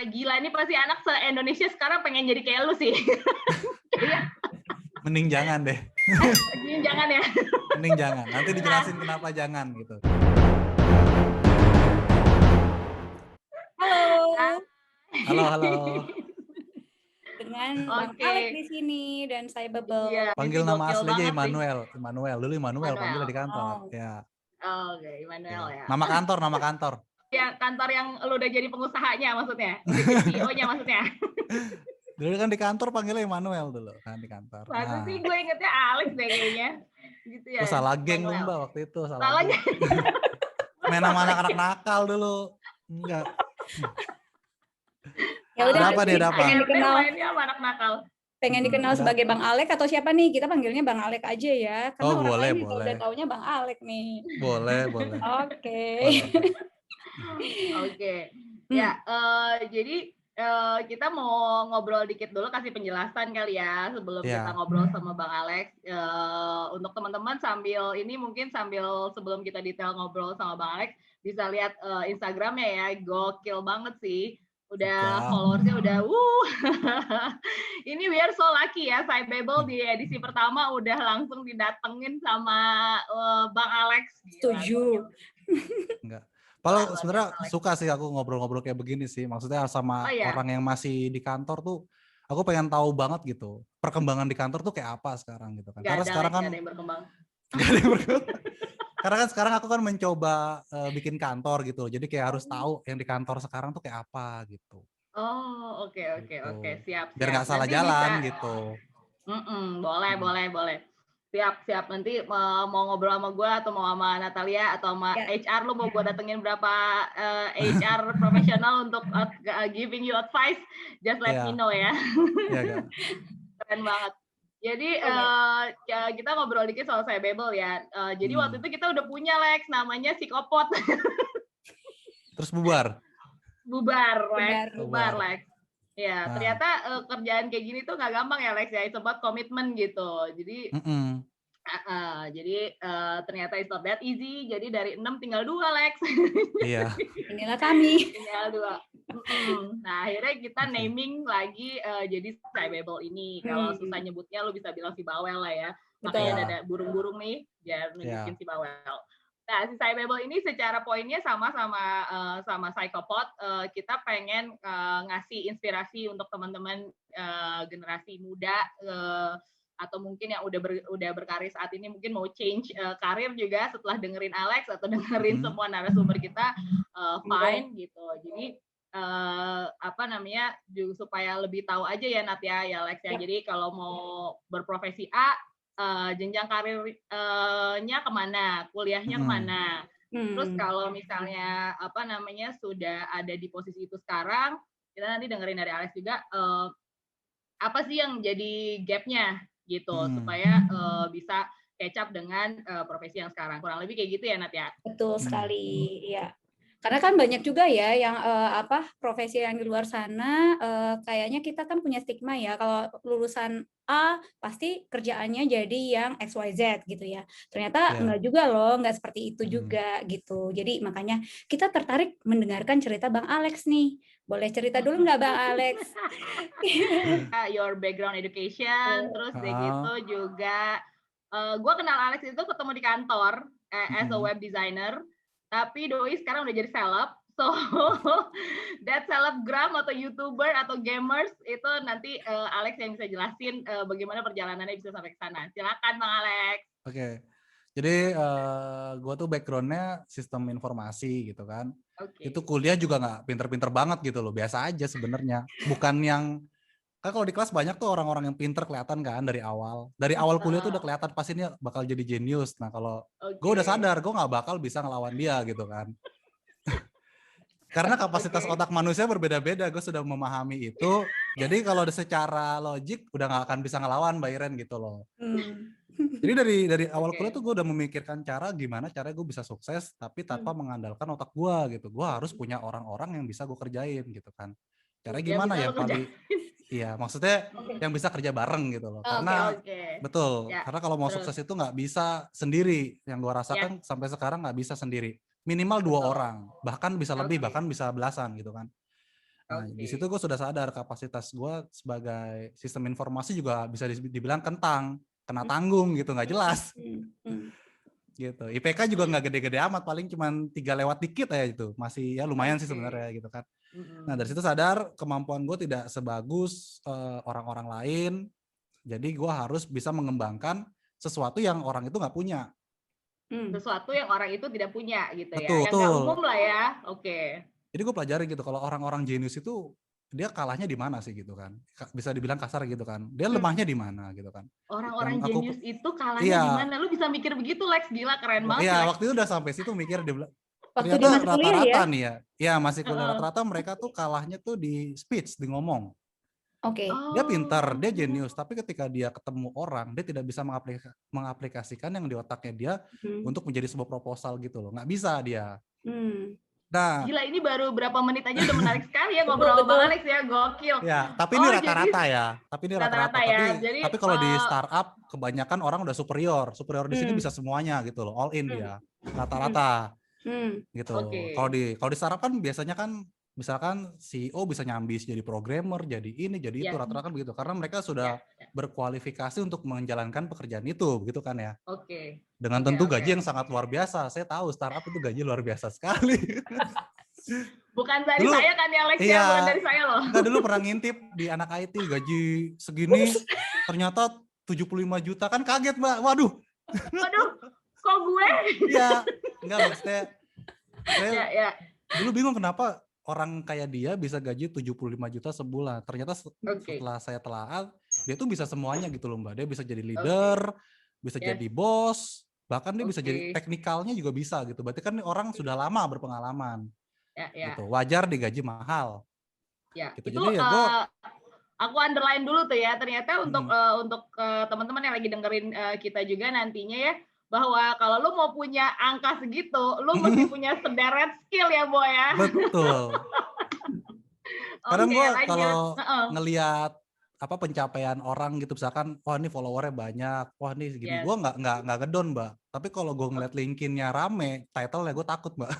Gila, ini pasti anak se-Indonesia sekarang pengen jadi kayak lu sih. Mending jangan deh. Jangan ya. Mending jangan. Nanti dijelasin kenapa jangan gitu. Halo. Halo. Dengan Bang Alex di sini dan saya Bebel. Iya, Panggil nama asli aja banget Immanuel. Dulu Immanuel panggil di kantor. Oh. Ya. Oke, Immanuel ya. Nama kantor. Ya, kantor yang lu udah jadi pengusahanya maksudnya. Udah jadi CEO-nya maksudnya. Dulu kan di kantor panggilnya Immanuel dulu kan di kantor. Masa sih gue ingetnya Alex deh kayaknya. Gitu ya. Salah geng lu Mbak waktu itu. Salahnya. Main sama anak-anak nakal dulu. Enggak. Ya udah, pengen dikenal sama anak nakal. Pengen dikenal sebagai Bang Alex atau siapa nih? Kita panggilnya Bang Alex aja ya. Karena orang lain juga udah taunya Bang Alex nih. Boleh. Oke. Ya, jadi kita mau ngobrol dikit dulu, kasih penjelasan kali ya sebelum kita ngobrol sama Bang Alex. Untuk teman-teman sambil sebelum kita detail ngobrol sama Bang Alex, bisa lihat Instagramnya ya, gokil banget sih. Udah followersnya udah ini we are so lucky ya, Cybabel di edisi pertama udah langsung didatengin sama Bang Alex. Setuju. Enggak. Kalau sebenarnya suka sih aku ngobrol-ngobrol kayak begini sih. Maksudnya sama orang yang masih di kantor tuh, aku pengen tahu banget gitu. Perkembangan di kantor tuh kayak apa sekarang gitu kan. Karena sekarang kan gak ada yang berkembang. Karena kan sekarang aku kan mencoba bikin kantor gitu. Jadi kayak harus tahu yang di kantor sekarang tuh kayak apa gitu. Oh, oke. Siap. Biar nggak salah jalan gitu. Boleh. Siap. Nanti mau ngobrol sama gue atau mau sama Natalia atau sama HR, lu mau gue datengin berapa HR profesional untuk giving you advice, just let me know ya. Keren banget. Jadi kita ngobrol dikit soal Cybabel ya. Jadi waktu itu kita udah punya Lex, namanya Psikopot. Terus bubar, Lex. Ya, ternyata kerjaan kayak gini tuh nggak gampang ya Lex ya, it's about komitmen gitu. Jadi ternyata it's not that easy. Jadi dari 6 tinggal 2 Lex. Iya. Inilah kami. Tinggal 2. Nah akhirnya kita naming lagi jadi Cybabel ini. Kalau susah nyebutnya lu bisa bilang si Bawel lah ya. Makanya ada burung-burung nih biar nunjukin si Bawel. Nah, si Cybabel ini secara poinnya sama Psychopot, kita pengen ngasih inspirasi untuk teman-teman generasi muda atau mungkin yang udah berkarir saat ini, mungkin mau change karir juga setelah dengerin Alex atau dengerin semua narasumber kita, fine gitu. Jadi supaya lebih tahu aja ya Nat ya Alex ya. Jadi kalau mau berprofesi A, jenjang karirnya kemana, kuliahnya kemana. Terus kalau misalnya sudah ada di posisi itu sekarang, kita nanti dengerin dari Alex juga apa sih yang jadi gapnya gitu, supaya bisa catch up dengan profesi yang sekarang. Kurang lebih kayak gitu ya Nat ya. Betul sekali, iya. Karena kan banyak juga ya yang profesi yang di luar sana, kayaknya kita kan punya stigma ya, kalau lulusan A pasti kerjaannya jadi yang XYZ gitu ya. Ternyata enggak juga loh, enggak seperti itu juga gitu. Jadi makanya kita tertarik mendengarkan cerita Bang Alex nih. Boleh cerita dulu nggak Bang Alex? Your background education, terus gitu juga. Gue kenal Alex itu ketemu di kantor as a web designer. Tapi Doi sekarang udah jadi seleb, so that selebgram atau YouTuber atau gamers itu nanti Alex yang bisa jelasin bagaimana perjalanannya bisa sampai ke sana. Silakan Bang Alex. Oke, jadi gue tuh backgroundnya sistem informasi gitu kan. Itu kuliah juga nggak pinter-pinter banget gitu loh, biasa aja sebenarnya. Bukan yang kan kalau di kelas banyak tuh orang-orang yang pinter kelihatan kan dari awal. Dari awal kuliah tuh udah kelihatan pas ini bakal jadi jenius. Nah kalau gue udah sadar gue nggak bakal bisa ngelawan dia gitu kan. Karena kapasitas otak manusia berbeda-beda, gue sudah memahami itu. Jadi kalau secara logik udah nggak akan bisa ngelawan Mbak Iren gitu loh. Jadi dari awal kuliah tuh gue udah memikirkan gimana cara gue bisa sukses tapi tanpa mengandalkan otak gue gitu. Gue harus punya orang-orang yang bisa gue kerjain gitu kan. Caranya gimana ya paling iya, maksudnya yang bisa kerja bareng gitu loh. Karena betul, karena kalau mau sukses itu nggak bisa sendiri. Yang gue rasakan sampai sekarang nggak bisa sendiri. Minimal 2 orang, bahkan bisa lebih, bahkan bisa belasan gitu kan. Nah, di situ gue sudah sadar kapasitas gue sebagai sistem informasi juga bisa dibilang kena tanggung gitu, nggak jelas. Gitu. IPK juga nggak gede-gede amat, paling cuma 3 lewat dikit aja itu, masih ya lumayan sih sebenarnya gitu kan. Nah dari situ sadar kemampuan gue tidak sebagus orang-orang lain, jadi gue harus bisa mengembangkan sesuatu yang orang itu nggak punya. Sesuatu yang orang itu tidak punya gitu Betul, ya, yang nggak umum lah ya. Jadi gue pelajari gitu kalau orang-orang jenius itu dia kalahnya di mana sih gitu kan, bisa dibilang kasar gitu kan, dia lemahnya di mana gitu kan. Orang-orang jenius itu kalahnya di mana? Lu bisa mikir begitu, Lex, gila keren banget. Iya, waktu itu udah sampai situ mikir waktu ternyata rata-rata nih ya masih kuliah, rata-rata mereka tuh kalahnya tuh di speech, di ngomong. Dia pintar, dia jenius, tapi ketika dia ketemu orang, dia tidak bisa mengaplikasikan yang di otaknya dia untuk menjadi sebuah proposal gitu loh, nggak bisa dia. Nah, gila, ini baru berapa menit aja udah menarik sekali ya ngobrol sama Alex ya, gokil. Ya, tapi ini rata-rata ya. Tapi ini rata-rata ya. Tapi kalau di startup kebanyakan orang udah superior di sini bisa semuanya gitu loh, all in dia. Rata-rata. Gitu. Kalau di startup kan biasanya kan misalkan CEO bisa nyambis jadi programmer, jadi ini, jadi itu, rata-rata kan begitu. Karena mereka sudah berkualifikasi untuk menjalankan pekerjaan itu, begitu kan ya. Dengan tentu gaji yang sangat luar biasa. Saya tahu startup itu gaji luar biasa sekali. Bukan dari dulu, saya kan ya Alex, ya, bukan dari saya loh. Enggak, dulu pernah ngintip di anak IT gaji segini, ternyata 75 juta, kan kaget Mbak, waduh. Waduh, kok gue? Iya, enggak maksudnya. Saya dulu bingung kenapa orang kayak dia bisa gaji 75 juta sebulan. Ternyata setelah saya telaah, dia tuh bisa semuanya gitu loh Mbak. Dia bisa jadi leader, bisa jadi bos, bahkan dia bisa jadi teknikalnya juga bisa gitu. Berarti kan orang sudah lama berpengalaman. Gitu. Wajar digaji mahal. Gitu. Itu jadi aku underline dulu tuh ya. Ternyata untuk teman-teman yang lagi dengerin kita juga nantinya ya, bahwa kalau lu mau punya angka segitu, lu mesti punya sederet skill ya, Boy ya. Betul. Kadang gue kalau ngelihat pencapaian orang gitu, misalkan wah ini followernya banyak, wah ini segini, gue nggak ngedon Mbak. Tapi kalau gue ngeliat LinkedIn-nya rame, title-nya gue takut Mbak.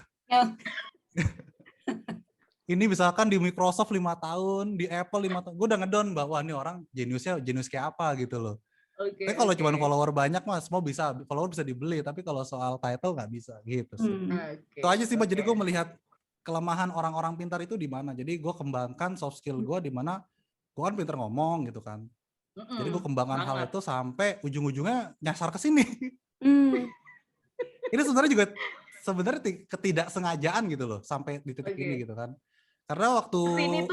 Ini misalkan di Microsoft 5 tahun, di Apple 5 tahun, gue udah ngedon Mbak, wah ini orang jenius kayak apa gitu loh. Tapi kalau cuma follower banyak mas, mau bisa, follower bisa dibeli, tapi kalau soal title nggak bisa gitu sih. Itu aja sih Mbak, jadi gue melihat kelemahan orang-orang pintar itu di mana. Jadi gue kembangkan soft skill gue di mana gue kan pintar ngomong gitu kan. Jadi gue kembangkan hal itu sampai ujung-ujungnya nyasar ke sini. Ini sebenarnya ketidaksengajaan gitu loh sampai di titik ini gitu kan. Karena waktu kesini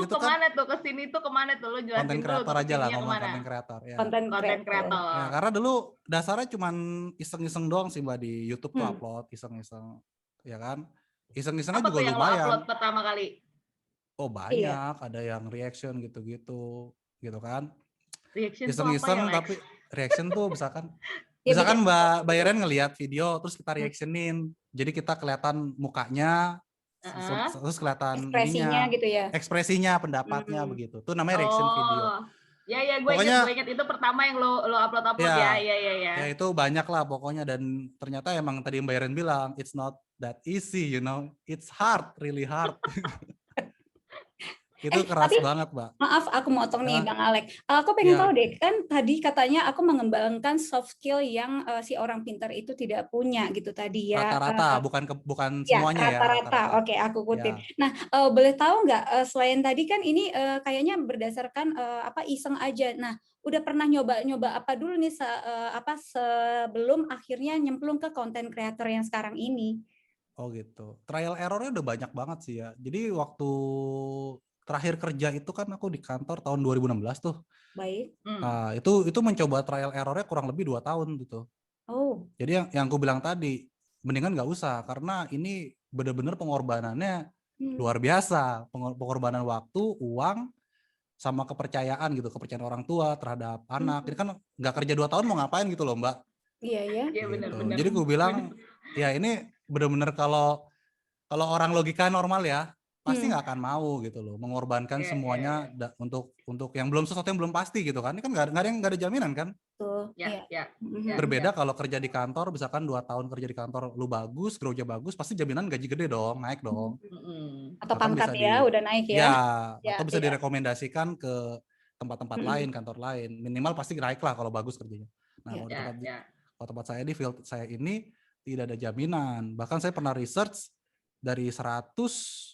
tuh kemana tuh lo jelasin konten kreator aja lah, ngomong konten kreator ya. Konten kreator. Ya, karena dulu dasarnya cuman iseng-iseng doang sih Mbak, di YouTube tuh upload iseng-iseng, ya kan. Iseng-isengnya juga lumayan. Apa tuh yang lo upload pertama kali? Oh banyak, ada yang reaction gitu-gitu kan. Reaction iseng-iseng tapi reaction tuh misalkan Mbak Iren ngelihat video terus kita reactionin, jadi kita kelihatan mukanya, terus kelihatan ekspresinya gitu ya, ekspresinya, pendapatnya begitu. Itu namanya reaction video. Ya, gue ingat itu pertama yang lo upload ya. Ya itu banyak lah pokoknya, dan ternyata emang tadi Mbak Iren bilang it's not that easy, you know, it's hard, really hard. Itu keras banget Mbak. Maaf aku motong nih Bang Alex. Aku pengen tahu deh, kan tadi katanya aku mengembangkan soft skill yang si orang pintar itu tidak punya gitu tadi ya. Rata-rata, bukan semuanya ya. Rata-rata. Oke, aku kutip. Ya. Nah, boleh tahu nggak selain tadi kan ini kayaknya berdasarkan iseng aja. Nah, udah pernah nyoba apa dulu nih sebelum akhirnya nyemplung ke content creator yang sekarang ini? Oh gitu. Trial errornya udah banyak banget sih ya. Jadi waktu terakhir kerja itu kan aku di kantor tahun 2016 tuh. Baik. Nah, itu mencoba trial errornya kurang lebih 2 tahun gitu. Oh. Jadi yang aku bilang tadi, mendingan nggak usah karena ini benar-benar pengorbanannya luar biasa. Pengorbanan waktu, uang, sama kepercayaan gitu, kepercayaan orang tua terhadap anak. Ini kan nggak kerja 2 tahun mau ngapain gitu loh Mbak. Iya gitu. Benar. Jadi aku bilang ya ini benar-benar kalau orang logika normal ya, pasti nggak akan mau gitu loh, mengorbankan semuanya untuk yang belum sesuatu yang belum pasti gitu kan. Ini kan nggak ada jaminan kan. Berbeda kalau kerja di kantor, misalkan 2 tahun kerja di kantor, lu bagus, growth-nya bagus, pasti jaminan gaji gede dong, naik dong. Atau pangkat udah naik ya. Atau bisa direkomendasikan ke tempat-tempat lain, kantor lain. Minimal pasti naik lah kalau bagus kerjanya. Nah, kalau tempat saya di field saya ini tidak ada jaminan. Bahkan saya pernah research dari 100,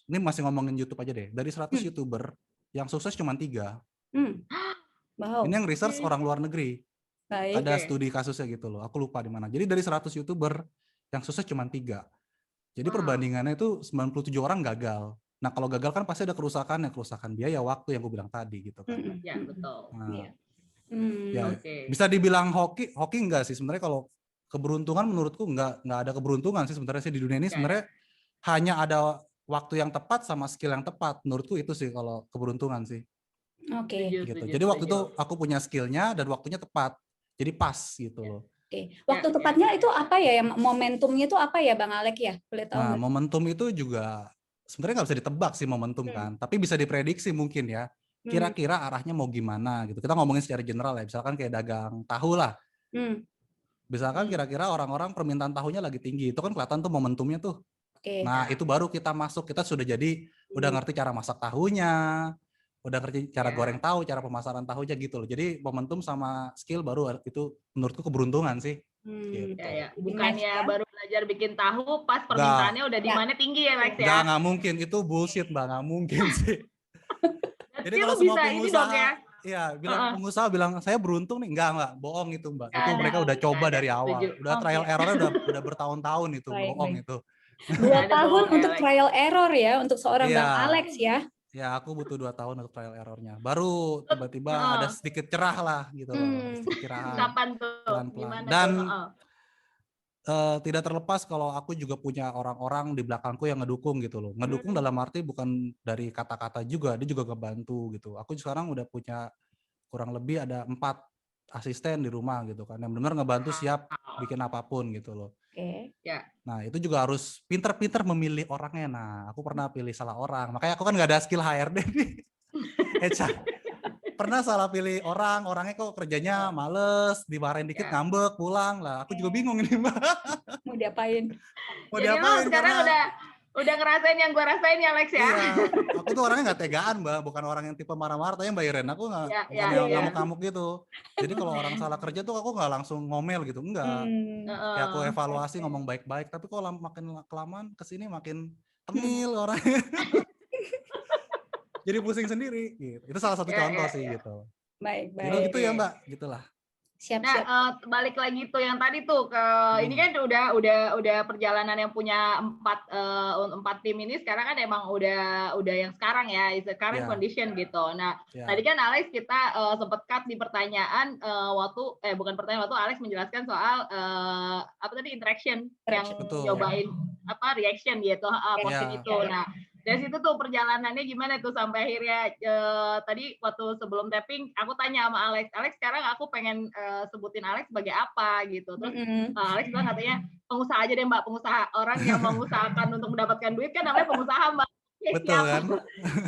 ini masih ngomongin YouTube aja deh, dari 100 YouTuber yang sukses cuma 3. Wow. Ini yang research orang luar negeri. Baik. Ada studi kasusnya gitu loh, aku lupa di mana. Jadi dari 100 YouTuber yang sukses cuma 3. Jadi perbandingannya itu 97 orang gagal. Nah kalau gagal kan pasti ada kerusakan biaya, waktu yang gue bilang tadi gitu kan. Ya betul. Nah, bisa dibilang hoki enggak sih sebenarnya. Kalau keberuntungan menurutku enggak ada keberuntungan sih sebenarnya sih di dunia ini. Sebenarnya hanya ada waktu yang tepat sama skill yang tepat, menurutku itu sih kalau keberuntungan sih. Gitu. Jadi waktu itu aku punya skillnya dan waktunya tepat, jadi pas gitu loh. Waktu tepatnya itu apa ya? Yang momentumnya itu apa ya, Bang Alek ya? Boleh tahu? Nah, momentum itu juga sebenarnya nggak bisa ditebak sih momentum kan, tapi bisa diprediksi mungkin ya. Kira-kira arahnya mau gimana gitu. Kita ngomongin secara general ya, misalkan kayak dagang tahu lah. Misalkan kira-kira orang-orang permintaan tahunya lagi tinggi, itu kan kelihatan tuh momentumnya tuh. Nah, itu baru kita masuk, kita sudah jadi udah ngerti cara masak tahunya, udah ngerti cara goreng tahu, cara pemasaran tahunya gitu loh. Jadi momentum sama skill baru itu menurutku keberuntungan sih. Gitu. Bukannya baru belajar bikin tahu pas permintaannya udah di mana tinggi ya, Lex ya? Nggak mungkin, itu bullshit Mbak, nggak mungkin sih. Jadi kalau semua pengusaha pengusaha bilang saya beruntung nih, enggak, bohong itu Mbak. Itu mereka udah coba dari awal, udah trial errornya udah bertahun-tahun itu, bohong itu. 2 tahun untuk trial error ya, untuk seorang Bang Alex ya. Ya, aku butuh 2 tahun untuk trial errornya. Baru tiba-tiba ada sedikit cerah lah gitu loh. Istirahat. Kapan tuh? Pelan-pelan. Dan tidak terlepas kalau aku juga punya orang-orang di belakangku yang ngedukung gitu loh. Ngedukung dalam arti bukan dari kata-kata juga, dia juga ngebantu gitu. Aku sekarang udah punya kurang lebih ada 4 asisten di rumah gitu kan, yang benar ngebantu siap bikin apapun gitu loh. Nah itu juga harus pinter-pinter memilih orangnya. Nah aku pernah pilih salah orang, makanya aku kan nggak ada skill HRD nih. Pernah salah pilih orangnya kok kerjanya males, dimarahin dikit ngambek, pulang lah. Aku juga bingung ini Mbak. Mau diapain? Jadi lo sekarang udah ngerasain yang gue rasain ya, Lex ya? Iya, aku tuh orangnya nggak tegaan Mbak, bukan orang yang tipe marah-marah, tapi Mbak Iren, aku nggak ngamuk-ngamuk gitu. Jadi kalau orang salah kerja tuh aku nggak langsung ngomel gitu, enggak. Kayak aku evaluasi, ngomong baik-baik, tapi kok makin kelamaan kesini makin tengil orangnya. Jadi pusing sendiri gitu. Itu salah satu contoh sih gitu. Baik. Gitu ya Mbak, gitulah. Siap. Balik lagi tuh yang tadi tuh ke ini kan udah perjalanan yang punya 4 tim ini sekarang kan emang udah yang sekarang ya, is the current condition gitu. Nah, tadi kan Alex kita sempat cut di pertanyaan bukan pertanyaan, waktu Alex menjelaskan soal apa tadi interaction yang nyobain reaction gitu, posting itu. Nah, dari situ tuh perjalanannya gimana tuh sampai akhirnya tadi waktu sebelum tapping aku tanya sama Alex sekarang aku pengen sebutin Alex sebagai apa gitu. Terus Alex bilang katanya pengusaha aja deh Mbak, pengusaha, orang yang mengusahakan untuk mendapatkan duit kan namanya pengusaha Mbak. Betul kan?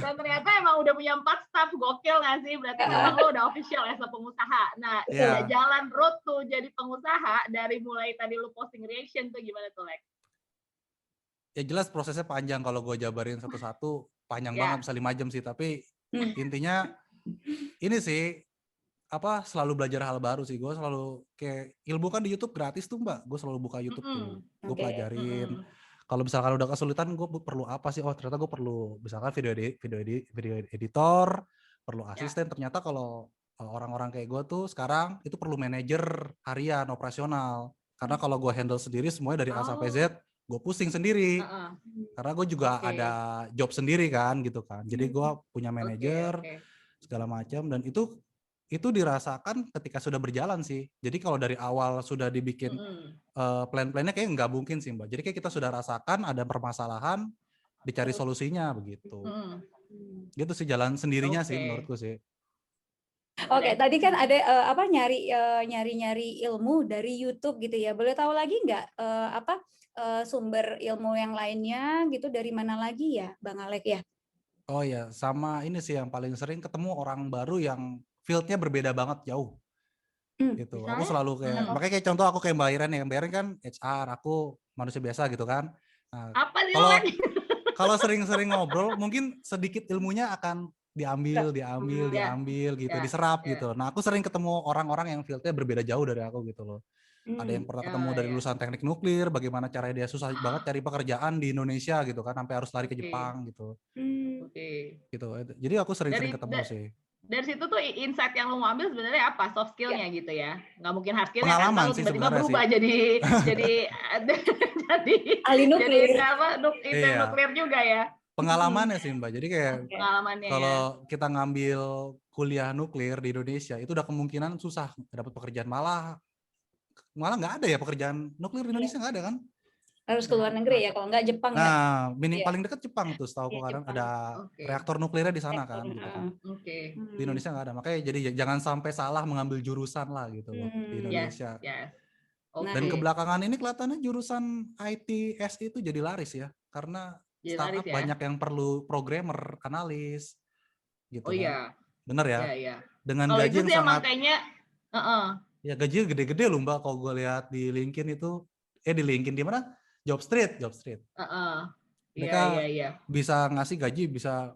Dan ternyata emang udah punya 4 staff, gokil nggak sih? Berarti memang lo udah official as a pengusaha. Nah, jalan road tuh jadi pengusaha dari mulai tadi lo posting reaction tuh gimana tuh Lex? Ya jelas prosesnya panjang, kalau gue jabarin satu-satu panjang banget, bisa 5 jam sih. Tapi intinya ini sih, selalu belajar hal baru sih. Gue selalu kayak ilmu kan di YouTube gratis tuh Mbak. Gue selalu buka YouTube tuh, gue pelajarin. Kalau misalkan udah kesulitan, gue perlu apa sih? Oh ternyata gue perlu misalkan video editor, perlu asisten. Ternyata kalau orang-orang kayak gue tuh sekarang itu perlu manajer harian operasional. Karena kalau gue handle sendiri semuanya dari A sampai Z, gue pusing sendiri. Karena gue juga ada job sendiri kan gitu kan. Jadi gue punya manajer segala macam, dan itu dirasakan ketika sudah berjalan sih. Jadi kalau dari awal sudah dibikin plan-plannya kayak nggak mungkin sih Mbak. Jadi kayak kita sudah rasakan ada permasalahan, dicari solusinya begitu. Gitu sih jalan sendirinya sih menurutku sih. Oke, tadi kan ada nyari ilmu dari YouTube gitu ya. Boleh tahu lagi nggak sumber ilmu yang lainnya gitu dari mana lagi ya, Bang Alek ya? Oh ya, sama ini sih yang paling sering ketemu orang baru yang field-nya berbeda banget jauh. Gitu. Aku Misalnya? selalu kayak, makanya kayak contoh aku kayak Mbak Iren ya. Mbak Iren kan HR, aku manusia biasa gitu kan. Nah, Apa sih lo kalau lagi? kalau sering-sering ngobrol, mungkin sedikit ilmunya akan diambil Ya, gitu, ya, diserap ya. gitu. Nah, aku sering ketemu orang-orang yang field-nya berbeda jauh dari aku gitu loh. Ada yang pernah ketemu Ya, dari ya. lulusan teknik nuklir, bagaimana caranya dia susah banget cari pekerjaan di Indonesia gitu kan, sampai harus lari ke Oke, Jepang gitu. oke. Gitu. Jadi aku sering-sering Dari ketemu sih. dari situ tuh insight yang lo mau ambil sebenarnya apa? Soft skill-nya gitu ya. Nggak mungkin hard skill-nya kan, ntar Pengalaman lo sih tiba-tiba sebenarnya sih. berubah jadi jadi Ahli jadi nuklir. apa itu Iya. nuklir juga ya. Pengalamannya sih Mbak. Jadi kayak Pengalamannya ya. kalau kita ngambil kuliah nuklir di Indonesia itu udah kemungkinan susah dapat pekerjaan, malah nggak ada ya pekerjaan nuklir di Indonesia, nggak ada kan? Harus ke luar negeri ya, kalau nggak Jepang ya. Nah, Iya, paling dekat Jepang tuh setahu iya aku, kadang Jepang. ada Oke. reaktor nuklirnya di sana Sektor. kan gitu kan. Oke. Di Indonesia nggak ada, makanya jadi jangan sampai salah mengambil jurusan lah gitu loh di Yes, Indonesia. yes. Nah, Dan Oke. kebelakangan ini kelihatannya jurusan ITS itu jadi laris ya, karena Jadi laris startup ya. banyak yang perlu programmer, analis Oh gitu kan. iya. Bener ya? Iya, iya. Dengan Kalau itu gaji yang sih emang sangat, kayaknya ya gajinya gede-gede loh Mbak, kalau gue lihat di LinkedIn itu, di LinkedIn di mana? Job Street. iya, iya, Mereka iya. bisa ngasih gaji bisa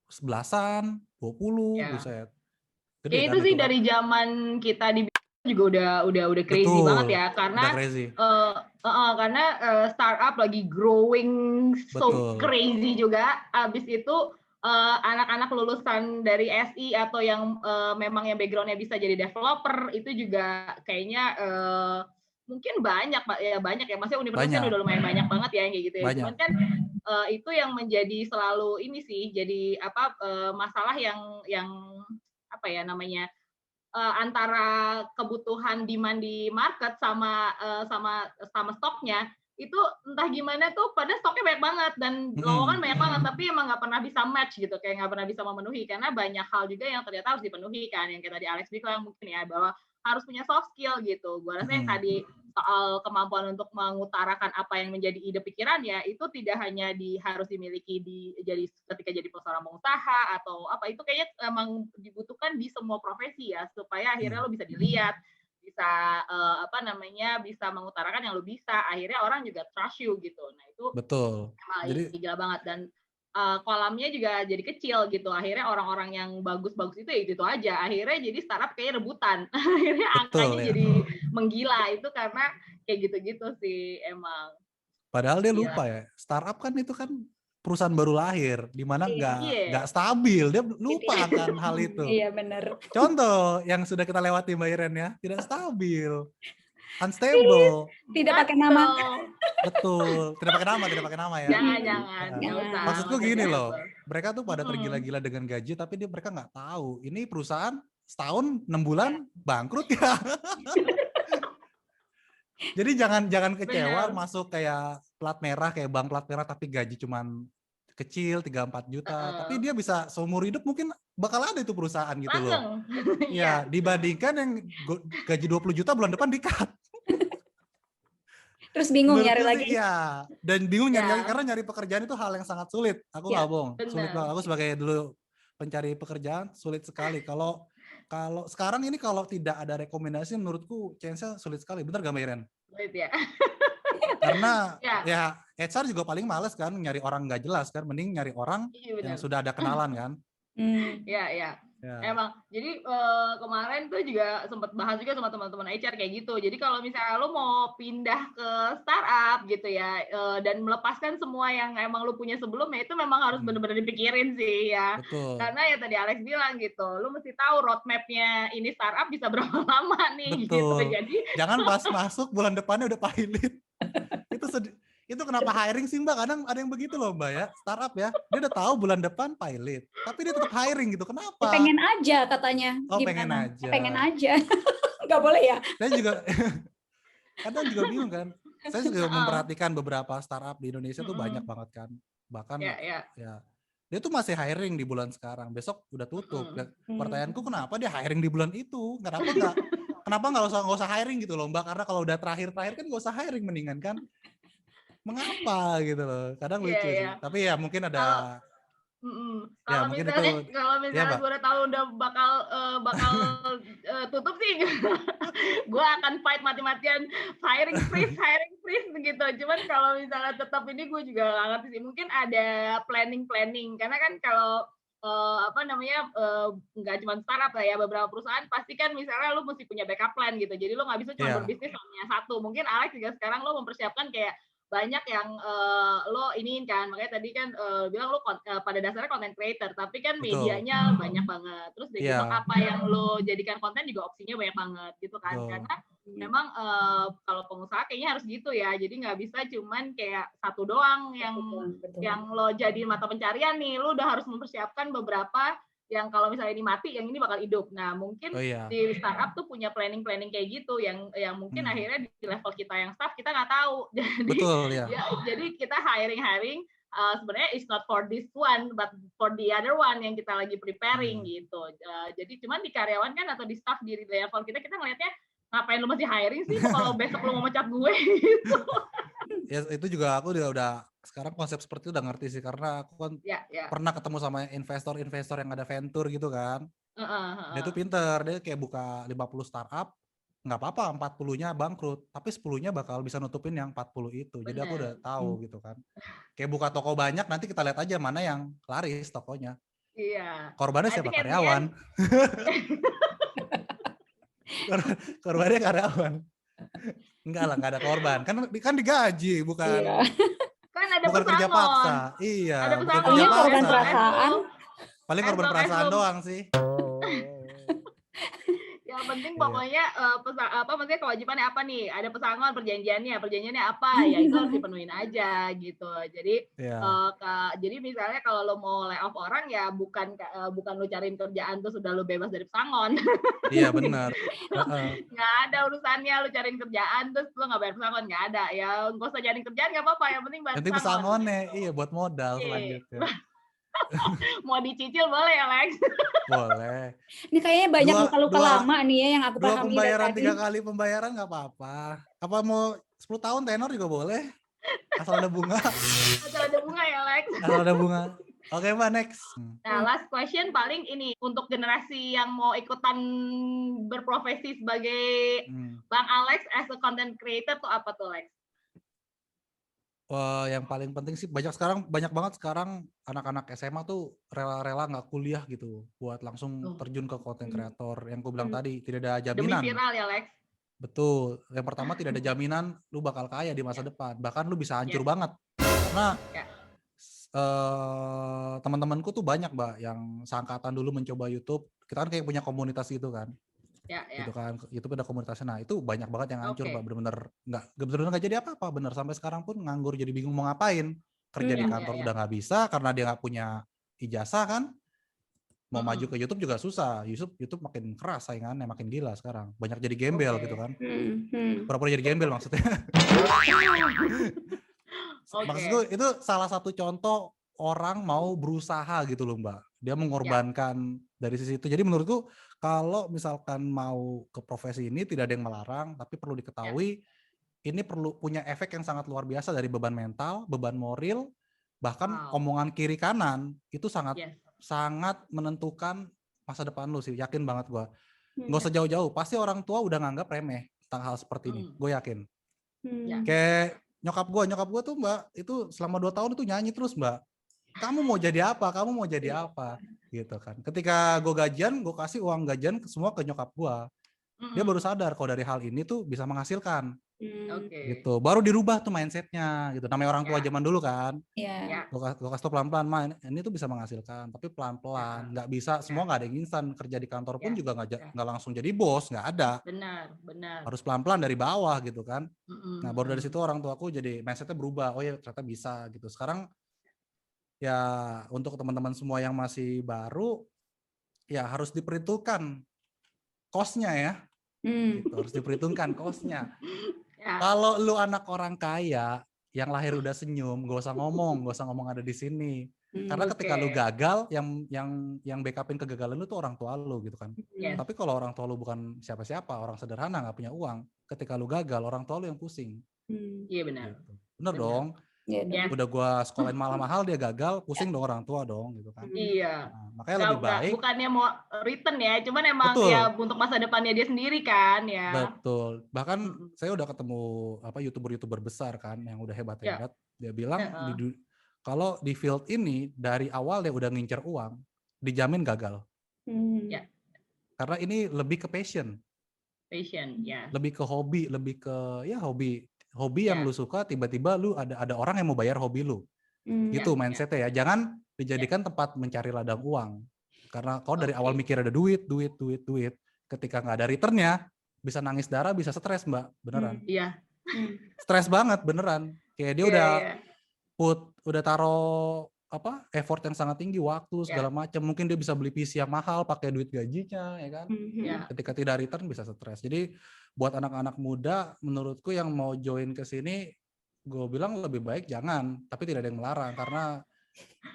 11-an, 20, Ya. buset. Ya Gede itu kan sih itu kan? dari zaman kita di juga udah crazy banget Betul, ya, udah karena crazy. karena startup lagi growing so Betul, crazy juga. Abis itu anak-anak lulusan dari SI atau yang memang yang backgroundnya bisa jadi developer itu juga kayaknya mungkin banyak ya, maksudnya universitas kan banyak, udah lumayan banyak banget ya yang kayak gitu ya. Cuman banyak. kan itu yang menjadi selalu ini sih, jadi apa masalah yang apa ya namanya antara kebutuhan demand di market sama stoknya itu entah gimana tuh pada stoknya banyak banget dan lowongan banyak banget tapi emang nggak pernah bisa match gitu, kayak nggak pernah bisa memenuhi karena banyak hal juga yang ternyata harus dipenuhi kan, yang kayak tadi Alex bilang mungkin ya bahwa harus punya soft skill gitu. Gue rasa yang tadi soal kemampuan untuk mengutarakan apa yang menjadi ide pikiran ya itu tidak hanya harus dimiliki jadi ketika jadi seorang pengusaha atau apa, itu kayaknya emang dibutuhkan di semua profesi ya supaya akhirnya lo bisa dilihat, bisa apa namanya bisa mengutarakan yang lo bisa, akhirnya orang juga trust you gitu. Nah itu Betul. emang Jadi gila banget dan kolamnya juga jadi kecil gitu. Akhirnya orang-orang yang bagus-bagus itu ya itu aja. Akhirnya jadi startup kayak rebutan. Akhirnya betul angkanya ya. jadi menggila itu karena kayak gitu-gitu sih emang. Padahal dia Gila. lupa ya, startup kan itu kan perusahaan baru lahir, di mana nggak Iya. stabil. Dia lupa akan hal itu. Iya benar. Contoh yang sudah kita lewati Mbak Iren ya, tidak stabil, unstable. Tidak pakai nama. Betul, tidak pakai nama ya. Jangan, nggak usah. Maksudku Nggak gini usah. loh, mereka tuh pada tergila-gila dengan gaji, tapi mereka nggak tahu ini perusahaan setahun 6 bulan bangkrut ya. Jadi jangan kecewa Benar. masuk kayak plat merah, kayak bank plat merah tapi gaji cuman kecil 3-4 juta, tapi dia bisa seumur hidup mungkin bakal ada itu perusahaan gitu loh. Langgeng. Ya, dibandingkan yang gaji 20 juta bulan depan di-cut. Terus bingung nyari Menurutku lagi. sih ya, dan bingung nyari lagi Ya. karena nyari pekerjaan itu hal yang sangat sulit. Aku Ya, nggak bohong, sulit Benar. banget. Aku sebagai dulu pencari pekerjaan sulit sekali. Kalau sekarang ini kalau tidak ada rekomendasi menurutku chance-nya sulit sekali. Benar gak Mbak Iren? Sulit ya. Karena Ya. ya HR juga paling males kan nyari orang nggak jelas kan, mending nyari orang Iya, yang benar. sudah ada kenalan kan. Ya. Emang, jadi kemarin tuh juga sempat bahas juga sama teman-teman HR kayak gitu. Jadi kalau misalnya lo mau pindah ke startup gitu ya, dan melepaskan semua yang emang lo punya sebelumnya, itu memang harus benar-benar dipikirin sih ya. Betul. Karena ya tadi Alex bilang gitu, lo mesti tahu roadmap-nya ini startup bisa berapa lama nih. Betul. Gitu. Jadi jangan pas masuk bulan depannya udah pilot. Itu kenapa hiring sih Mbak? Kadang ada yang begitu loh Mbak ya, startup ya. Dia udah tahu bulan depan pilot, tapi dia tetap hiring gitu. Kenapa? Pengen aja katanya. Oh, gimana? pengen aja. Pengen aja. Nggak boleh ya? Saya juga kadang juga bingung kan. Saya juga memperhatikan beberapa startup di Indonesia tuh banyak banget kan. Bahkan ya dia tuh masih hiring di bulan sekarang, besok udah tutup. Pertanyaanku kenapa dia hiring di bulan itu? Kenapa nggak usah hiring gitu loh Mbak? Karena kalau udah terakhir kan nggak usah hiring mendingan kan. Mengapa gitu loh, kadang lucu sih. Tapi ya mungkin ada Ya, Kalau mungkin misalnya itu. Ya, Mbak. gue udah tahu udah bakal tutup sih, gue akan fight mati-matian hiring freeze gitu. Cuman kalau misalnya tetap ini gue juga nggak ngerti sih. Mungkin ada planning karena kan kalau nggak cuma startup lah ya, beberapa perusahaan pasti kan misalnya lu mesti punya backup plan gitu. Jadi lu nggak bisa cuma berbisnis hanya satu. Mungkin Alex juga sekarang lo mempersiapkan kayak banyak yang lo iniin kan, makanya tadi kan bilang lo pada dasarnya content creator, tapi kan medianya banyak banget, terus gitu apa yang lo jadikan konten juga opsinya banyak banget gitu kan. Karena memang kalau pengusaha kayaknya harus gitu ya, jadi nggak bisa cuman kayak satu doang yang lo jadi mata pencarian nih, lo udah harus mempersiapkan beberapa yang kalau misalnya ini mati, yang ini bakal hidup. Nah mungkin di startup tuh punya planning kayak gitu, yang mungkin akhirnya di level kita yang staff kita nggak tahu. Jadi jadi kita hiring sebenarnya it's not for this one but for the other one yang kita lagi preparing gitu. Jadi cuman di karyawan kan atau di staff di level kita ngelihatnya ngapain lu masih hiring sih kalau besok lu mau mecat gue gitu. Ya itu juga aku udah sekarang konsep seperti itu udah ngerti sih, karena aku kan pernah ketemu sama investor yang ada venture gitu kan. Dia tuh pinter, dia kayak buka 50 startup, nggak apa-apa 40-nya bangkrut, tapi 10-nya bakal bisa nutupin yang 40 itu. Jadi aku udah tahu gitu kan. Kayak buka toko banyak, nanti kita lihat aja mana yang laris tokonya. Iya. Korbannya siapa? Karyawan. Korbannya karyawan. Enggak lah, enggak ada korban. Kan digaji, bukan kan ada bukan kerja paksa. Iya, ada bukan kerja paksa. Korban perasaan. Paling korban perasaan doang sih. Yang penting pokoknya maksudnya kewajibannya apa nih? Ada pesangon, perjanjiannya apa? Ya itu harus dipenuhin aja gitu. Jadi jadi misalnya kalau lo mau lay off orang ya bukan lo cariin kerjaan terus udah lo bebas dari pesangon. Iya benar. Nggak ada urusannya lo cariin kerjaan terus lo nggak bayar pesangon, nggak ada. Ya nggak usah cariin kerjaan nggak apa-apa, yang penting bayar pesangon. Pesangonnya iya buat modal selanjutnya. Mau dicicil boleh ya, Lex? Boleh. Ini kayaknya banyak luka-luka lama nih ya yang aku pahami. 2 pembayaran 3 kali pembayaran nggak apa-apa. Apa mau 10 tahun tenor juga boleh. Asal ada bunga. Asal ada bunga ya, Lex. Asal ada bunga. Oke, Mbak, next. Nah, last question paling ini untuk generasi yang mau ikutan berprofesi sebagai Bang Alex as a content creator tuh apa tuh, Lex? Yang paling penting sih banyak banget sekarang anak-anak SMA tuh rela-rela nggak kuliah gitu buat langsung terjun ke content creator. Yang aku bilang tadi tidak ada jaminan. Demi viral ya, Lex. Betul. Yang pertama tidak ada jaminan lu bakal kaya di masa depan. Bahkan lu bisa hancur banget. Karena teman-temanku tuh banyak, Mbak, yang seangkatan dulu mencoba YouTube. Kita kan kayak punya komunitas gitu kan. Gitu kan, YouTube ada komunitasnya. Nah itu banyak banget yang hancur, Pak. Bener-bener nggak jadi apa-apa. Bener sampai sekarang pun nganggur, jadi bingung mau ngapain. Kerja di kantor udah nggak bisa karena dia nggak punya ijazah kan. Mau maju ke YouTube juga susah. YouTube makin keras saingannya, makin gila sekarang. Banyak jadi gembel gitu kan. Pura-pura jadi gembel maksudnya. Maksudku itu salah satu contoh orang mau berusaha gitu loh, Mbak. Dia mengorbankan dari sisi itu. Jadi menurutku kalau misalkan mau ke profesi ini tidak ada yang melarang, tapi perlu diketahui ini perlu punya efek yang sangat luar biasa dari beban mental, beban moral, bahkan omongan kiri kanan itu sangat menentukan masa depan lu sih. Yakin banget gua. Nggak usah jauh-jauh, pasti orang tua udah nganggap remeh tentang hal seperti ini. Gue yakin. Kayak nyokap gue tuh, Mbak, itu selama 2 tahun itu nyanyi terus, Mbak. Kamu mau jadi apa? Kamu mau jadi apa? Gitu kan. Ketika gue gajian, gue kasih uang gajian semua ke nyokap gue. Dia baru sadar kalau dari hal ini tuh bisa menghasilkan. Gitu. Baru dirubah tuh mindsetnya gitu. Namanya orang tua zaman dulu kan. Gue kasih tau pelan-pelan, ini tuh bisa menghasilkan, tapi pelan-pelan. Nggak bisa, semua nggak ada yang instan. Kerja di kantor pun juga nggak langsung jadi bos, nggak ada. Benar. Harus pelan-pelan dari bawah gitu kan. Nah baru dari situ orang tuaku jadi mindsetnya berubah. Oh ya ternyata bisa gitu. Sekarang ya untuk teman-teman semua yang masih baru ya harus diperhitungkan cost-nya ya. Gitu, harus diperhitungkan cost-nya. Kalau lu anak orang kaya yang lahir udah senyum, gak usah ngomong ada di sini. Karena ketika lu gagal, yang backupin kegagalan lu tuh orang tua lu gitu kan. Tapi kalau orang tua lu bukan siapa-siapa, orang sederhana nggak punya uang, ketika lu gagal orang tua lu yang pusing. Iya benar. Gitu. Bener dong. Udah gue sekolahin mahal-mahal dia gagal, pusing dong orang tua dong gitu kan. Iya. Nah, makanya lebih baik. Bukannya mau return ya, cuman emang Betul. ya untuk masa depannya dia sendiri kan ya. Betul. Bahkan saya udah ketemu YouTuber besar kan yang udah hebat-hebat. Dia bilang kalau di field ini dari awal dia udah ngincer uang, dijamin gagal. Ya. Karena ini lebih ke passion. Ya. Lebih ke hobi, lebih ke hobi yang lu suka, tiba-tiba lu ada orang yang mau bayar hobi lu. Gitu mindsetnya ya. Jangan dijadikan tempat mencari ladang uang. Karena kalau dari awal mikir ada duit. Ketika nggak ada returnnya, bisa nangis darah, bisa stres Mbak, beneran. Iya. Stres banget beneran. Kayak dia udah taruh effort yang sangat tinggi, waktu segala macam. Mungkin dia bisa beli PC yang mahal pakai duit gajinya, ya kan. Ketika tidak return bisa stres. Jadi buat anak-anak muda, menurutku yang mau join ke sini, gue bilang lebih baik jangan. Tapi tidak ada yang melarang karena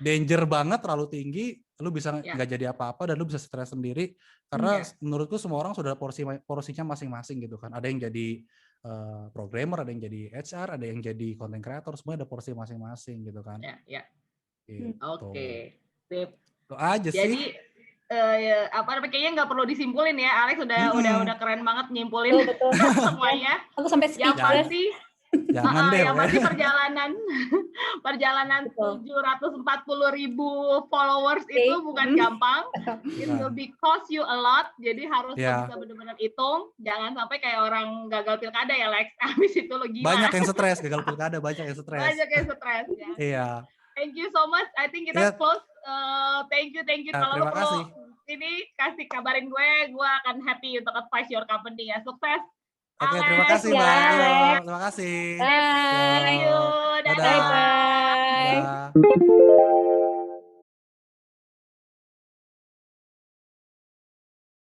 danger banget, terlalu tinggi. Lu bisa nggak jadi apa-apa dan lu bisa stres sendiri. Karena menurutku semua orang sudah porsinya masing-masing gitu kan. Ada yang jadi programmer, ada yang jadi HR, ada yang jadi content creator, semua ada porsi masing-masing gitu kan. Gitu. Oke, sip. Itu aja sih. Jadi kayaknya nggak perlu disimpulin ya, Alex udah keren banget nyimpulin semuanya. Aku sampai yang pasti jangan deh. Yang pasti perjalanan 740.000 followers itu bukan gampang. It will be cost you a lot. Jadi harus bisa benar-benar hitung. Jangan sampai kayak orang gagal pilkada ya, Lex. Habis itu lo gila. Banyak yang stres gagal pilkada, banyak yang stres. Ya. Iya. Thank you so much. I think kita close. Thank you. Kalau lo perlu ini kasih kabarin gue akan happy untuk advise your company ya. Sukses. Oke, terima kasih Mbak. Terima kasih. Bye. See you. Dadah. Bye.